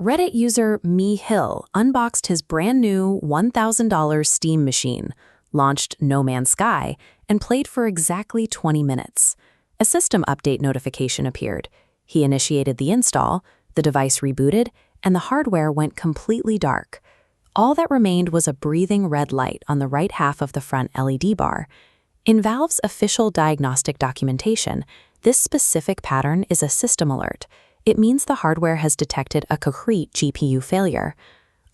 Reddit user Me Hill unboxed his brand new $1,000 Steam machine, launched No Man's Sky, and played for exactly 20 minutes. A system update notification appeared. He initiated the install, the device rebooted, and the hardware went completely dark. All that remained was a breathing red light on the right half of the front LED bar. In Valve's official diagnostic documentation, this specific pattern is a system alert. It means the hardware has detected a concrete GPU failure.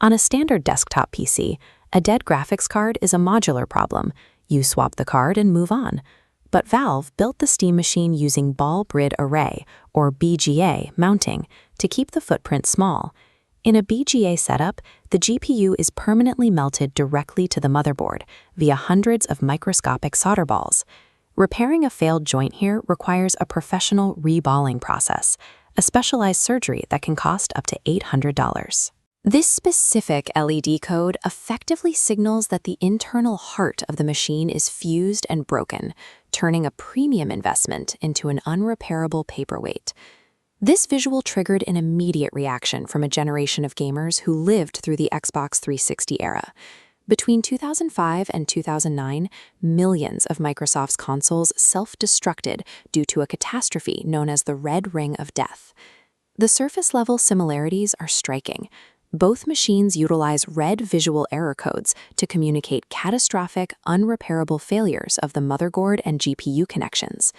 On a standard desktop PC, a dead graphics card is a modular problem. You swap the card and move on. But Valve built the Steam machine using ball grid array, or BGA, mounting to keep the footprint small. In a BGA setup, the GPU is permanently melted directly to the motherboard via hundreds of microscopic solder balls. Repairing a failed joint here requires a professional reballing process, a specialized surgery that can cost up to $800. This specific LED code effectively signals that the internal heart of the machine is fused and broken, turning a premium investment into an unrepairable paperweight. This visual triggered an immediate reaction from a generation of gamers who lived through the Xbox 360 era. Between 2005 and 2009, millions of Microsoft's consoles self-destructed due to a catastrophe known as the Red Ring of Death. The surface-level similarities are striking. Both machines utilize red visual error codes to communicate catastrophic, unrepairable failures of the motherboard and GPU connections.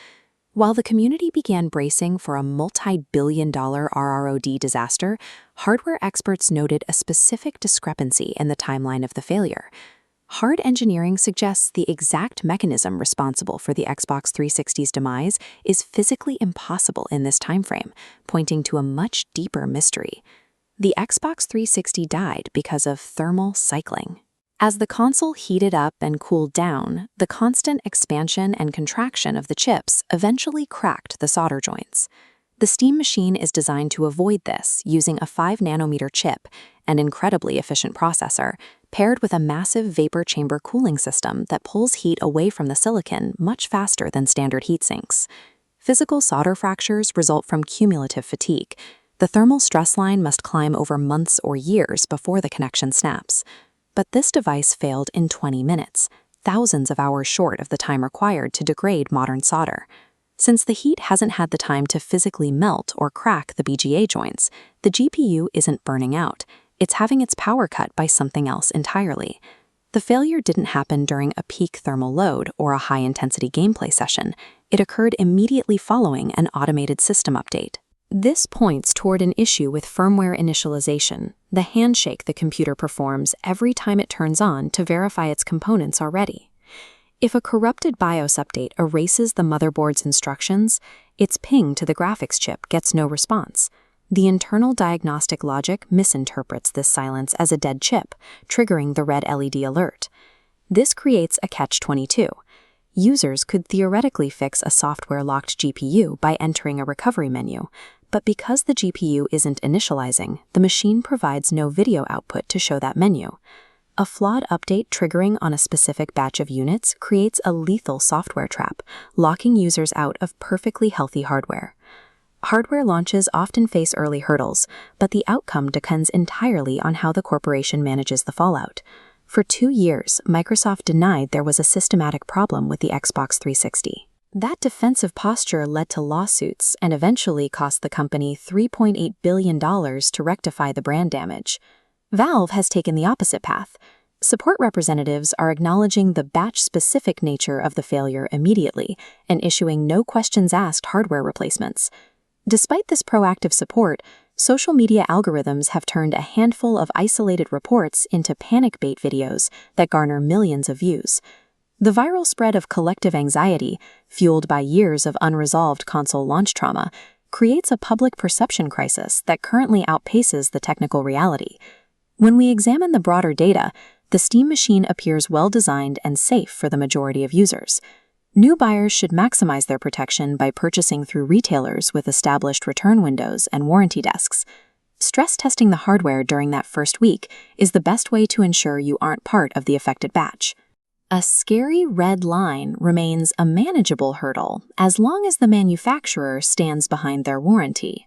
While the community began bracing for a multi-billion-dollar RROD disaster, hardware experts noted a specific discrepancy in the timeline of the failure. Hard engineering suggests the exact mechanism responsible for the Xbox 360's demise is physically impossible in this timeframe, pointing to a much deeper mystery. The Xbox 360 died because of thermal cycling. As the console heated up and cooled down, the constant expansion and contraction of the chips eventually cracked the solder joints. The Steam machine is designed to avoid this using a 5-nanometer chip, an incredibly efficient processor, paired with a massive vapor chamber cooling system that pulls heat away from the silicon much faster than standard heat sinks. Physical solder fractures result from cumulative fatigue. The thermal stress line must climb over months or years before the connection snaps. But this device failed in 20 minutes, thousands of hours short of the time required to degrade modern solder. Since the heat hasn't had the time to physically melt or crack the BGA joints, the GPU isn't burning out. It's having its power cut by something else entirely. The failure didn't happen during a peak thermal load or a high-intensity gameplay session. It occurred immediately following an automated system update. This points toward an issue with firmware initialization, the handshake the computer performs every time it turns on to verify its components are ready. If a corrupted BIOS update erases the motherboard's instructions, its ping to the graphics chip gets no response. The internal diagnostic logic misinterprets this silence as a dead chip, triggering the red LED alert. This creates a catch-22. Users could theoretically fix a software-locked GPU by entering a recovery menu, but because the GPU isn't initializing, the machine provides no video output to show that menu. A flawed update triggering on a specific batch of units creates a lethal software trap, locking users out of perfectly healthy hardware. Hardware launches often face early hurdles, but the outcome depends entirely on how the corporation manages the fallout. For 2 years, Microsoft denied there was a systematic problem with the Xbox 360. That defensive posture led to lawsuits and eventually cost the company $3.8 billion to rectify the brand damage. Valve has taken the opposite path. Support representatives are acknowledging the batch-specific nature of the failure immediately and issuing no-questions-asked hardware replacements. Despite this proactive support, social media algorithms have turned a handful of isolated reports into panic bait videos that garner millions of views. The viral spread of collective anxiety, fueled by years of unresolved console launch trauma, creates a public perception crisis that currently outpaces the technical reality. When we examine the broader data, the Steam machine appears well-designed and safe for the majority of users. New buyers should maximize their protection by purchasing through retailers with established return windows and warranty desks. Stress testing the hardware during that first week is the best way to ensure you aren't part of the affected batch. A scary red line remains a manageable hurdle as long as the manufacturer stands behind their warranty.